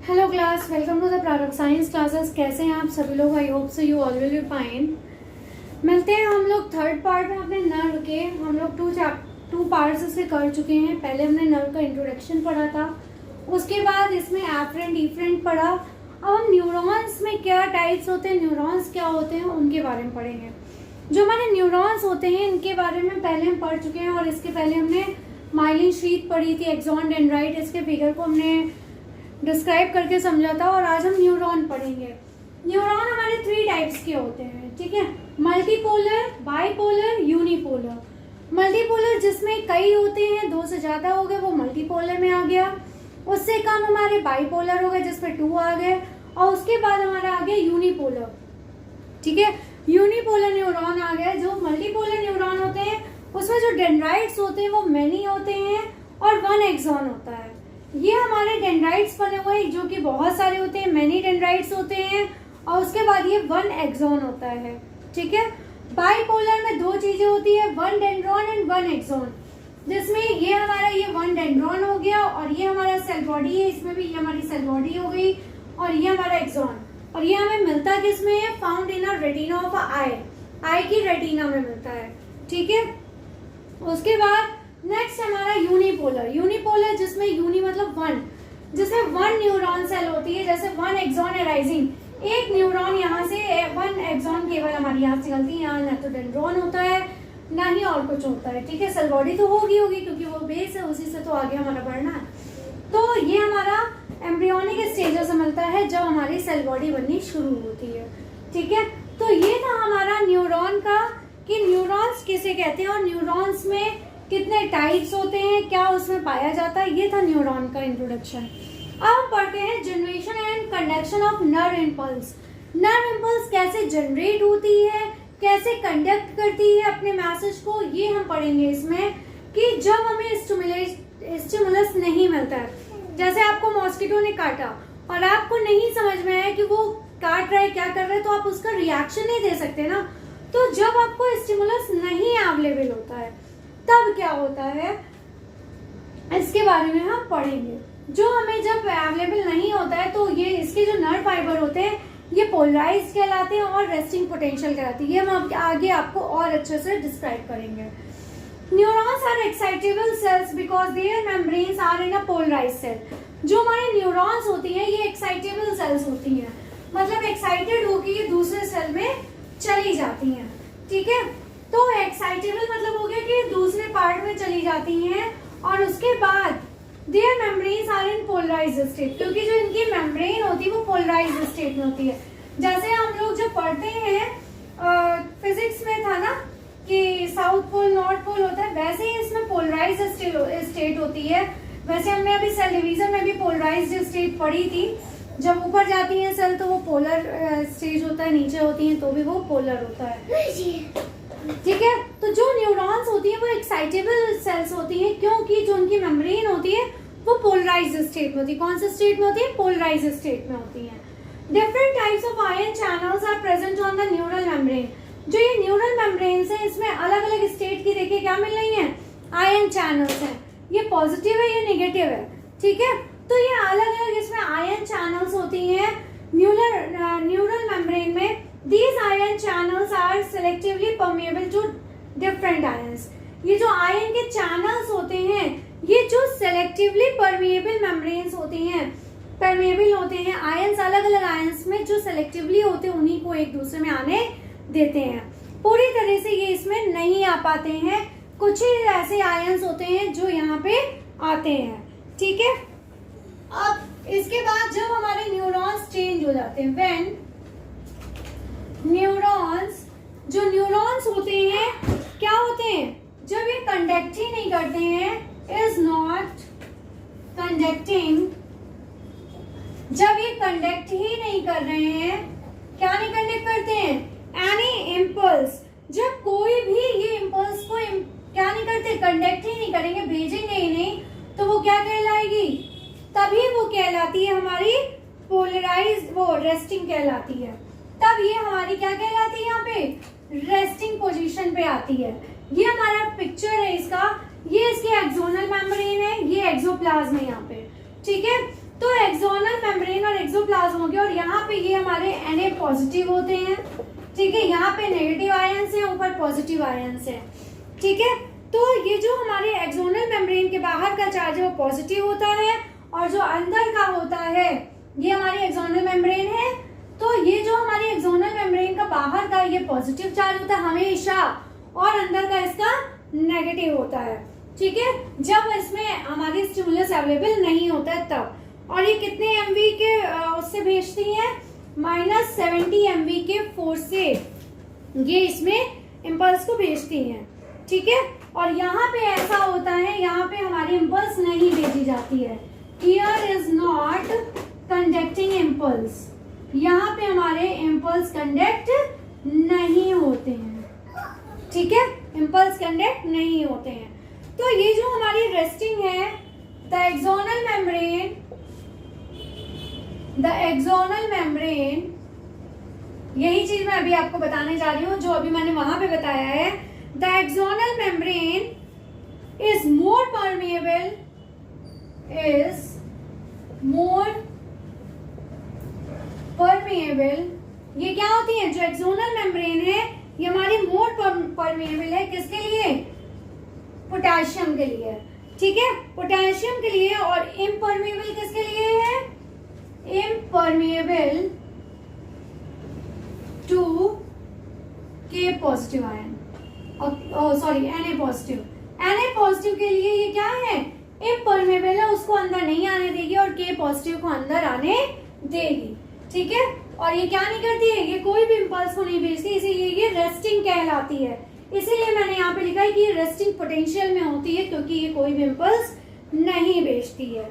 Hello class, welcome to the product science classes. कैसे हैं आप सभी लोग? I hope so you all will be fine. मिलते हैं हम लोग थर्ड पार्ट में अपने नर्व के। हम लोग टू पार्ट्स इसके कर चुके हैं। पहले हमने नर्व का इंट्रोडक्शन पढ़ा था, उसके बाद इसमें एफरेंट डिफरेंट पढ़ा। अब हम न्यूरॉन्स में क्या टाइप्स होते हैं, न्यूरॉन्स क्या होते हैं, उनके बारे में पढ़ेंगे। जो हमारे न्यूरॉन्स होते हैं इनके बारे में पहले हम पढ़ चुके हैं, और इसके पहले हमने माइलिन शीथ पढ़ी थी, एक्सॉन डेंड्राइट। इसके फिगर को हमने डिस्क्राइब करके समझा था। और आज हम न्यूरॉन पढ़ेंगे। न्यूरॉन हमारे 3 टाइप्स के होते हैं, ठीक है। Multipolar, bipolar, unipolar. मल्टीपोलर जिसमें कई होते हैं, 2 से ज्यादा हो गए, वो मल्टीपोलर में आ गया। उससे कम हमारे बाइपोलर हो गए, जिसमें 2 आ गए। और उसके बाद हमारा आ गया यूनिपोलर, ठीक है। यूनिपोलर न्यूरॉन आ गया। जो मल्टीपोलर न्यूरॉन होते हैं उसमें जो डेंड्राइट्स होते हैं वो मैनी होते हैं और 1 एक्सॉन होता है। ये हमारे डेंड्राइट्स बने हुए हैं जो कि बहुत सारे होते हैं, मैनी डेंड्राइट्स होते हैं। और उसके बाद ये 1 एक्सॉन होता है, ठीक है। बाइपोलर में 2 चीजें होती है, 1 डेंड्रॉन एंड 1 एक्सॉन, जिसमें ये हमारा 1 डेंड्रॉन हो गया और ये हमारा सेल बॉडी है, इसमें भी ये हमारी सेल बॉडी हो गई और ये हमारा एक्सॉन। और ये हमें मिलता किसमें है? Found in a retina of eye, eye की रेटिना में मिलता है, ठीक है। उसके बाद नेक्स्ट हमारा यूनिपोलर। यूनिपोलर जिसमें यूनि मतलब 1, जिसमें 1 न्यूरॉन सेल होती है, जैसे 1 एक्सॉन अराइजिंग, एक न्यूरॉन यहाँ से 1 एक्सॉन केवल हमारी यहाँ से चलती है। यहाँ ना तो डेंड्रॉन होता है ना ही और कुछ होता है, ठीक है। सेल बॉडी तो होगी क्योंकि वो बेस है, उसी से तो आगे हमारा बढ़ना है। तो ये हमारा एम्ब्रियोनिक स्टेज से मिलता है जब हमारी सेल बॉडी बननी शुरू होती है, ठीक है। तो ये था हमारा न्यूरॉन का कि न्यूरॉन्स किसे कहते हैं और न्यूरॉन्स में कितने टाइप्स होते हैं, क्या उसमें पाया जाता है। ये था न्यूरॉन का इंट्रोडक्शन। अब हम पढ़ते हैं generation and conduction of nerve impulse. Nerve impulse कैसे जनरेट होती है, कैसे कंडक्ट करती है अपने मैसेज को, ये हम पढ़ेंगे इसमें। कि जब हमें स्टिमुलस नहीं मिलता है, जैसे आपको मॉस्किटो ने काटा और आपको नहीं समझ में आया कि वो काट रहा है, क्या कर रहा है, तो आप उसका रिएक्शन नहीं दे सकते ना। तो जब आपको स्टिमुलस नहीं अवेलेबल होता है तब क्या होता है, इसके बारे में हम पढ़ेंगे। जो हमें जब अवेलेबल नहीं होता है तो ये इसके जो नर्व फाइबर होते हैं ये पोलराइज कहलाते हैं और रेस्टिंग पोटेंशियल कहलाती है। ये हम आगे आपको और अच्छे से डिस्क्राइब करेंगे। Neurons are excitable cells because their membranes are in a polarise cell. जो हमारे न्यूरॉन्स होती हैं ये एक्साइटेबल सेल्स होती हैं, मतलब एक्साइटेड होकर ये दूसरे सेल में चली जाती हैं, ठीक है। तो एक्साइटेबल मतलब हो गया कि दूसरे पार्ट में चली जाती हैं और उसके बाद their membranes are in polarised state, क्योंकि जो इनकी मेम्ब्रेन होती है वो पोलराइज्ड स्टेट में होती है। जैसे हम लोग जब पढ़ते हैं फिजिक्स में था ना कि साउथ पोल नॉर्थ पोल होता है, वैसे ही इसमें पोलराइज्ड स्टेट होती है। वैसे हमने अभी सेल डिवीजन में भी पोलराइज्ड स्टेट पढ़ी थी। जब ऊपर जाती है सेल तो वो पोलर स्टेज होता है, नीचे होती है तो भी वो पोलर होता है, ठीक है। तो जो न्यूरॉन्स होती है वो एक्साइटेबल सेल्स होती हैं, क्योंकि जो उनकी मेम्ब्रेन होती है वो पोलराइज्ड स्टेट में होती है। कौन से स्टेट में होती है? पोलराइज्ड स्टेट में होती है। Different types of ion channels are present on the neural membrane. जो ये न्यूरल मेम्ब्रेन्स है इसमें अलग अलग स्टेट की देखिए क्या मिल रही है, आयन चैनल्स हैं। ये पॉजिटिव है, ये नेगेटिव है, ठीक है। तो ये अलग अलग इसमें आयन चैनल्स होती हैं न्यूरल मेम्ब्रेन में। These ion channels are selectively permeable to different ions. ये जो आयन के चैनल्स होते हैं ये जो selectively permeable membranes होती हैं, permeable होते हैं आयंस, अलग अलग आयंस में जो selectively होते हैं उन्हीं को एक दूसरे में आने देते हैं। पूरी तरह से ये इसमें नहीं आ पाते हैं, कुछ ही ऐसे आयंस होते हैं जो यहाँ पे आते हैं, ठीक है। अब इसके बाद जब हमारे न्यूरॉन्स चेंज हो जाते हैं, व्हेन न्यूरॉन्स, जो न्यूरॉन्स होते हैं क्या होते हैं, जब ये कंडक्ट ही नहीं करते हैं, इज नॉट कंडक्टिंग, जब ये कंडक्ट ही नहीं कर रहे हैं, क्या नहीं कंडक्ट करते हैं, एनी इम्पल्स, जब कोई भी ये इम्पल्स को क्या नहीं करते, कंडक्ट ही नहीं करेंगे, भेजेंगे ही नहीं, तो वो क्या कहलाएगी, तभी वो कहलाती है हमारी पोलराइज्ड, वो रेस्टिंग कहलाती है। तब ये हमारी क्या कहलाती है, यहाँ पे रेस्टिंग पोजीशन पे आती है। ये हमारा पिक्चर है इसका, ये इसकी एक्सोनल मेम्ब्रेन है, ये एक्सोप्लाज्म है यहाँ पे, ठीक है। तो एक्सोनल मेम्ब्रेन एक्सोप्लाज्म हो गया, और यहाँ पे ये हमारे Na पॉजिटिव होते हैं, ठीक है। यहाँ पे नेगेटिव आयंस हैं, ऊपर पॉजिटिव आयंस हैं, ठीक है। तो ये जो हमारे एक्सोनल मेम्ब्रेन के बाहर का चार्ज है वो पॉजिटिव होता है, और जो अंदर का होता है ये हमारी एक्सोनल मेम्ब्रेन है। तो ये जो हमारी एक्सोनल मेम्ब्रेन का बाहर का ये पॉजिटिव चार्ज होता है हमेशा, और अंदर का इसका नेगेटिव होता है, ठीक है, जब इसमें हमारी स्टिमुलस अवेलेबल नहीं होता है तब। और ये कितने एमवी के उससे भेजती है, -70 MV के फोर्स से ये इसमें इम्पल्स को भेजती हैं, ठीक है। और यहाँ पे ऐसा होता है, यहाँ पे हमारी इम्पल्स नहीं भेजी जाती है, here is not conducting impulse, यहाँ पे हमारे इम्पल्स कंडक्ट नहीं होते हैं, ठीक है, इम्पल्स कंडक्ट नहीं होते हैं। तो ये जो हमारी रेस्टिंग है, द एक्सोनल मेम्ब्रेन, यही चीज मैं अभी आपको बताने जा रही हूँ जो अभी मैंने वहां पे बताया है। The axonal membrane is more permeable, ये क्या होती है, जो एक्सोनल मेम्ब्रेन है ये हमारी मोर परमेएबल है, किसके लिए, पोटेशियम के लिए, ठीक है, पोटेशियम के लिए। और इम्परमेएबल किसके लिए है, इम्परमेएबल टू के positive ion, sorry Na positive के लिए ये क्या है, इम्परमेएबल है, उसको अंदर नहीं आने देगी, और के पॉजिटिव को अंदर आने देगी, ठीक है। और ये क्या नहीं करती है, ये कोई भी इम्पल्स को नहीं भेजती, इसीलिए ये रेस्टिंग कहलाती है। इसीलिए मैंने यहाँ पे लिखा है कि ये रेस्टिंग पोटेंशियल में होती है, क्योंकि ये कोई भी इम्पल्स नहीं भेजती है,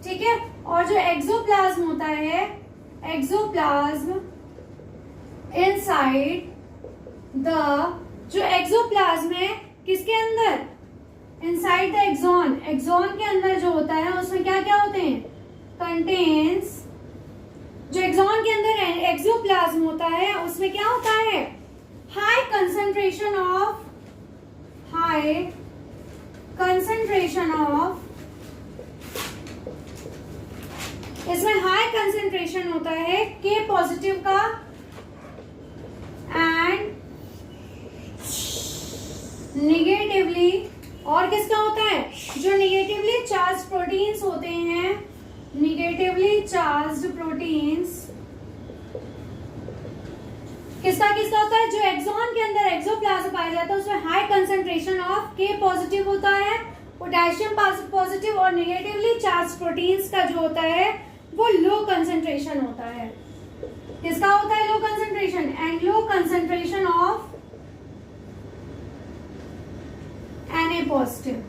ठीक है। और जो एक्सोप्लाज्म होता है, एक्सोप्लाज्म इनसाइड द, जो एक्सोप्लाज्म है किसके अंदर, इनसाइड द एक्सॉन, एक्सॉन के अंदर जो होता है उसमें क्या क्या होते हैं, कंटेन्स, जो एक्सॉन के अंदर एक्सोप्लाज्म होता है उसमें क्या होता है, हाई कंसंट्रेशन ऑफ, इसमें हाई कंसंट्रेशन होता है के पॉजिटिव का एंड निगेटिवली, और किसका होता है, जो निगेटिवली चार्ज प्रोटीन्स होते हैं, निगेटिवली चार्ज्ड प्रोटीन्स किसका किसका होता है, जो एक्सॉन के अंदर एक्सोप्लाज्म पाया जाता है उसमें हाई कंसंट्रेशन ऑफ के पॉजिटिव होता है, पोटेशियम पॉजिटिव, और निगेटिवली चार्ज प्रोटीन्स का जो होता है वो लो कंसंट्रेशन होता है, किसका होता है, low concentration, and low concentration of Na positive,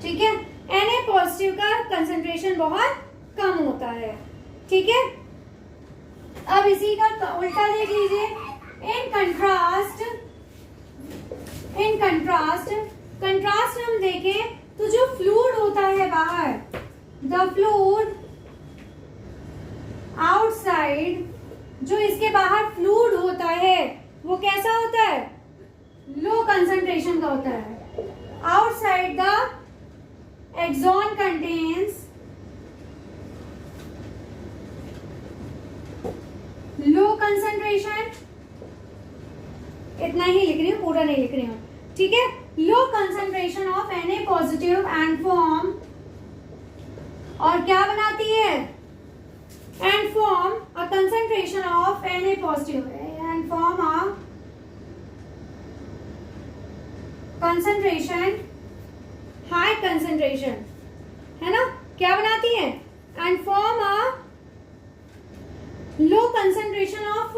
ठीक है। Na पॉजिटिव का कंसंट्रेशन बहुत कम होता है, ठीक है। अब इसी का उल्टा देख लीजिए, इन कंट्रास्ट हम देखें तो जो फ्लूइड होता है बाहर, द फ्लूइड आउटसाइड, जो इसके बाहर फ्लूइड होता है वो कैसा होता है, लो कंसंट्रेशन का होता है। Outside the axon contains low concentration, इतना ही लिख रही हूँ, पूरा नहीं लिख रही हूँ, ठीक है। Low concentration of Na positive and form, और क्या बनाती है, and form a concentration of Na positive, and form a concentration, high concentration, है ना, क्या बनाती है, and form a low concentration of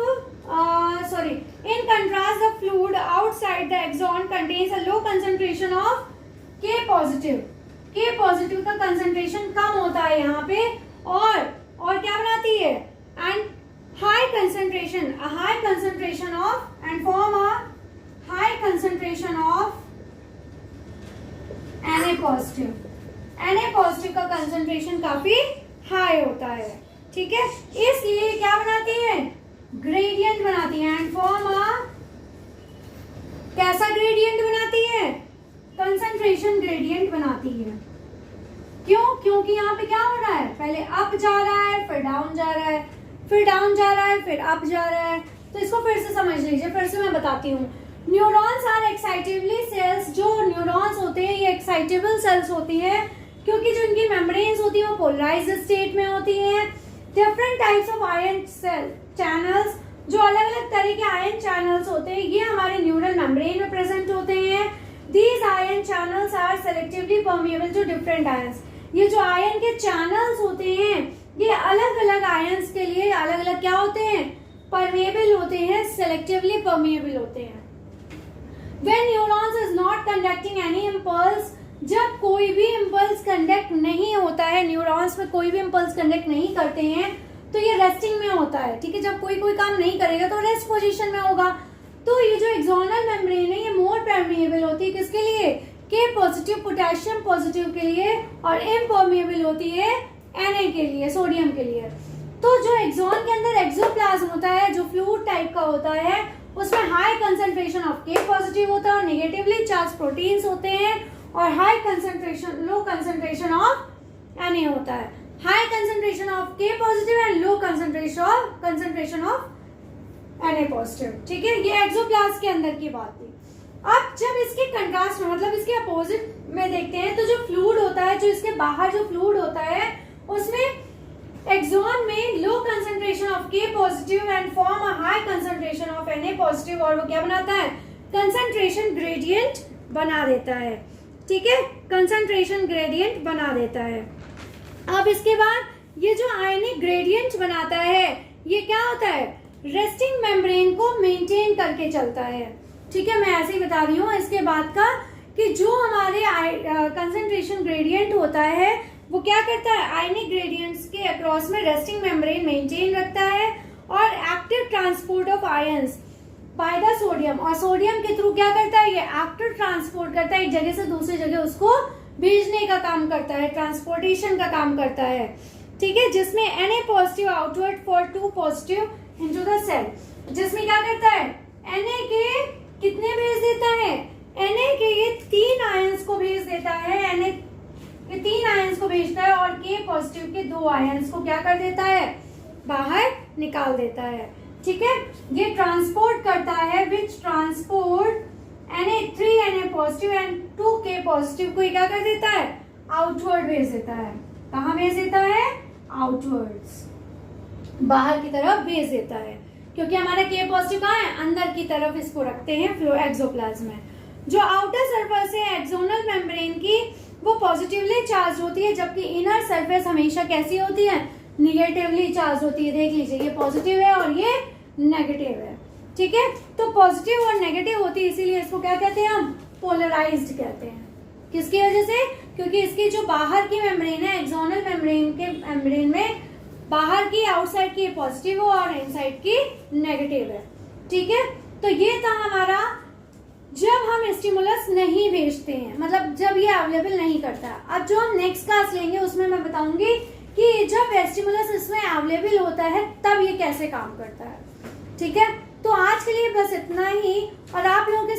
in contrast the fluid outside the axon contains a low concentration of K positive, K positive का concentration कम होता है यहाँ पे, और क्या बनाती है, and high concentration, a high concentration of, and form a high concentration of Na positive, Na positive का concentration काफी high होता है, ठीक है। इसलिए क्या बनाती है, ग्रेडियंट बनाती है, एंड फॉर्म अ, कैसा ग्रेडियंट बनाती है, कंसंट्रेशन ग्रेडियंट बनाती है, क्यों? क्योंकि यहाँ पे क्या हो रहा है, पहले अप जा रहा है, फिर डाउन जा रहा है, फिर डाउन जा रहा है, फिर अप जा रहा है। तो इसको फिर से समझ लीजिए, फिर से मैं बताती हूँ। Neurons are excitably cells. जो न्यूरॉन्स होते हैं ये एक्साइटेबल सेल्स होती है, क्योंकि जो इनकी मेम्ब्रेन्स होती है वो पोलराइज्ड स्टेट में होती है। Different types of ion cell channels, जो अलग अलग तरह के आयन चैनल्स होते हैं, ये हमारे न्यूरल मेम्ब्रेन में प्रेजेंट होते हैं। These ion channels are selectively permeable to different ions. ये जो आयन के चैनल्स होते हैं ये अलग अलग आयंस के लिए अलग अलग क्या होते हैं, परमिएबल होते हैं, सेलेक्टिवली परमिएबल होते हैं। When neurons is not conducting any impulse, जब कोई भी इम्पल्स कंडक्ट नहीं होता है, न्यूरॉन्स में कोई भी इम्पल्स कंडक्ट नहीं करते हैं, तो ये रेस्टिंग में होता है। ठीक है, जब कोई काम नहीं करेगा तो रेस्ट पोजीशन में होगा। तो ये जो एक्सोनल मेम्ब्रेन है ये मोर परमिएबल होती है किसके लिए, के पॉजिटिव, पोटेशियम पॉजिटिव के लिए, और इम्परमिएबल होती है Na के लिए, सोडियम के लिए। तो जो एक्सोन के अंदर एक्सोप्लाज्म होता है जो फ्लूइड टाइप का होता है, उसमें हाई कंसंट्रेशन ऑफ के पॉजिटिव होता है और नेगेटिवली चार्ज प्रोटीन्स होते हैं, और high concentration, low concentration of Na होता है। हाई कंसंट्रेशन ऑफ के positive and low concentration of Na positive. ठीक है, ये एक्सोप्लाज्म के अंदर की बात थी। अब जब इसके कंट्रास्ट में, मतलब इसके अपोजिट में देखते हैं, तो जो फ्लूइड होता है, जो इसके बाहर जो फ्लूइड होता है, उसमें एक्सोन में लो कंसंट्रेशन ऑफ के positive and form a high concentration of Na positive, और वो क्या बनाता है, कंसंट्रेशन ग्रेडियंट बना देता है। ठीक है, कंसंट्रेशन ग्रेडियंट बना देता है। अब इसके बाद ये जो आयनिक ग्रेडियंट बनाता है ये क्या होता है, रेस्टिंग मेम्ब्रेन को मेंटेन करके चलता है। ठीक है, मैं ऐसे ही बता रही हूँ इसके बाद का, कि जो हमारे कंसंट्रेशन ग्रेडियंट होता है वो क्या करता है, आयनिक ग्रेडियंट्स के अक्रॉस में रेस्टिंग मेम्ब्रेन मेंटेन रखता है, और active transport of ions by the sodium, और सोडियम के थ्रू क्या करता है, ये एक्टिव ट्रांसपोर्ट करता है, एक जगह से दूसरी जगह उसको भेजने का काम करता है, ट्रांसपोर्टेशन का काम करता है। ठीक है, जिसमें Na positive outward for 2 positive into the cell, जिसमें क्या करता है, Na के कितने भेज देता है, Na के ये 3 आयंस को भेज देता है, Na ये 3 आयंस को भेजता है, और के पॉजिटिव के 2 आयंस को क्या कर देता है, बाहर निकाल देता है। ठीक है, ये ट्रांसपोर्ट करता है, विच transport Na3 positive and 2K positive को क्या कर देता है, आउटवर्ड भेज देता है। कहाँ भेज देता है, आउटवर्ड्स, बाहर की तरफ भेज देता है, क्योंकि हमारा K पॉजिटिव कहाँ है, अंदर की तरफ इसको रखते हैं फ्लो एक्सोप्लाज्म में। जो आउटर सरफेस है एक्सोनल मेम्ब्रेन की वो पॉजिटिवली चार्ज होती है, जबकि इनर सरफेस हमेशा कैसी होती है, निगेटिवली चार्ज होती है। देख लीजिए, ये पॉजिटिव है और ये नेगेटिव है। ठीक है, तो पॉजिटिव और नेगेटिव होती है, इसीलिए इसको क्या कहते हैं, हम पोलराइज्ड कहते हैं। किसकी वजह से, क्योंकि इसकी जो बाहर की मेम्ब्रेन है, एक्सोनल मेम्ब्रेन के मेम्ब्रेन में बाहर की, आउटसाइड की पॉजिटिव और इनसाइड की नेगेटिव है। ठीक है, तो ये था हमारा जब हम स्टिमुलस नहीं भेजते हैं, मतलब जब ये अवेलेबल नहीं करता। अब जो हम नेक्स्ट क्लास लेंगे उसमें मैं बताऊंगी कि जब स्टिमुलस इसमें अवेलेबल होता है तब ये कैसे काम करता है। ठीक है, तो आज के लिए बस इतना ही, और आप लोगों के